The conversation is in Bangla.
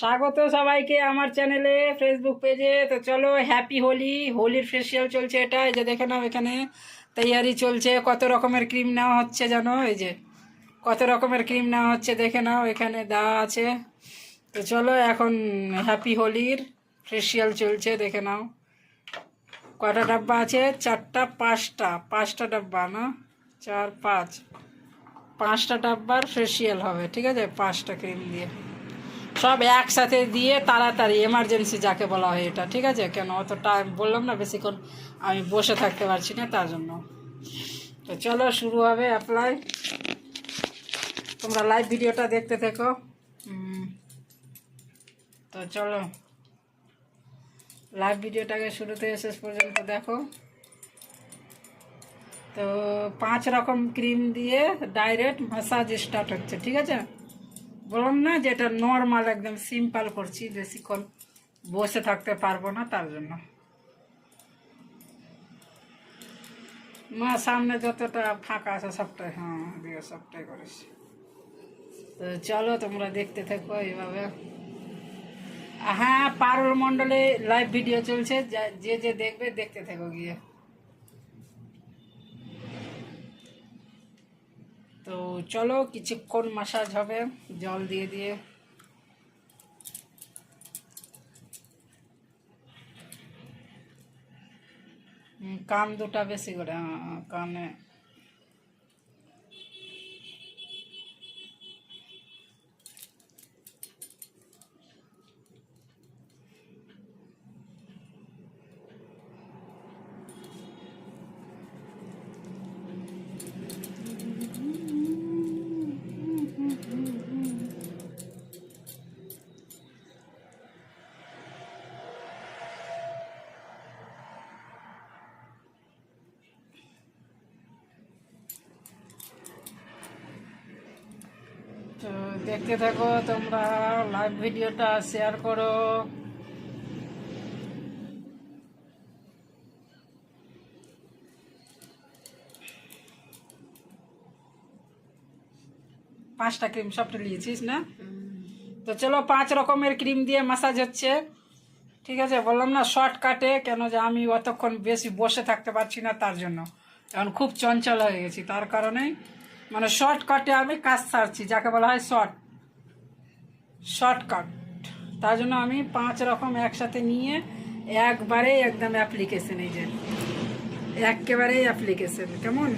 স্বাগত সবাইকে আমার চ্যানেলে, ফেসবুক পেজে। তো চলো, হ্যাপি হোলি। হোলির ফেস্টিভ্যাল চলছে, এটা এই যে দেখে নাও, এখানে তৈয়ারি চলছে। কত রকমের ক্রিম নেওয়া হচ্ছে জানো? এই যে কত রকমের ক্রিম নেওয়া হচ্ছে, দেখে নাও, এখানে দেওয়া আছে। তো চলো, এখন হ্যাপি হোলির ফেস্টিভ্যাল চলছে, দেখে নাও। কটা ডাব্বা আছে? চারটা, পাঁচটা ডাব্বা না, 4 5, 5টা ডাব্বার ফেস্টিভ্যাল হবে, ঠিক আছে? 5টা ক্রিম দিয়ে সব একসাথে দিয়ে তাড়াতাড়ি, এমার্জেন্সি যাকে বলা হয় এটা, ঠিক আছে? কেন অত টাইম বললাম না, বেশিক্ষণ আমি বসে থাকতে পারছি না, তার জন্য। তো চলো, শুরু হবে অ্যাপ্লাই। তোমরা লাইভ ভিডিওটা দেখতে থেকো। তো চলো, লাইভ ভিডিওটাকে শুরু থেকে শেষ পর্যন্ত দেখো। তো 5 রকম ক্রিম দিয়ে ডাইরেক্ট ম্যাসাজ স্টার্ট হচ্ছে, ঠিক আছে? বললাম না যে এটা নর্মাল, একদম সিম্পল করছি, বেশিক্ষণ বসে থাকতে পারবো না, তার জন্য। মা সামনে যতটা ফাঁকা আছে সবটাই, হ্যাঁ দিয়ে সবটাই করেছি। তো চলো, তোমরা দেখতে থাকো এইভাবে। হ্যাঁ, পারুল মণ্ডলে লাইভ ভিডিও চলছে, যে যে দেখবে দেখতে থাকো গিয়ে। তো চলো, কিছুক্ষণ মাসাজ হবে জল দিয়ে দিয়ে। কান দুটা বেশি করে, কানে। তো দেখতে থাকো তোমরা, লাইভ ভিডিওটা শেয়ার করো। পাঁচটা ক্রিম সবটা নিয়েছিস না? তো চলো, 5 রকমের ক্রিম দিয়ে ম্যাসাজ হচ্ছে, ঠিক আছে? বললাম না শর্টকাটে, কেন যে আমি অতক্ষণ বেশি বসে থাকতে পারছি না, তার জন্য। এখন খুব চঞ্চল হয়ে গেছি, তার কারণে মানে শর্টকাটে আমি কাজ সারছি, যাকে বলা হয় শর্টকাট। তার জন্য আমি 5 রকম একসাথে নিয়ে একবারেই একদম অ্যাপ্লিকেশন, এই যে একেবারেই অ্যাপ্লিকেশন, কেমন?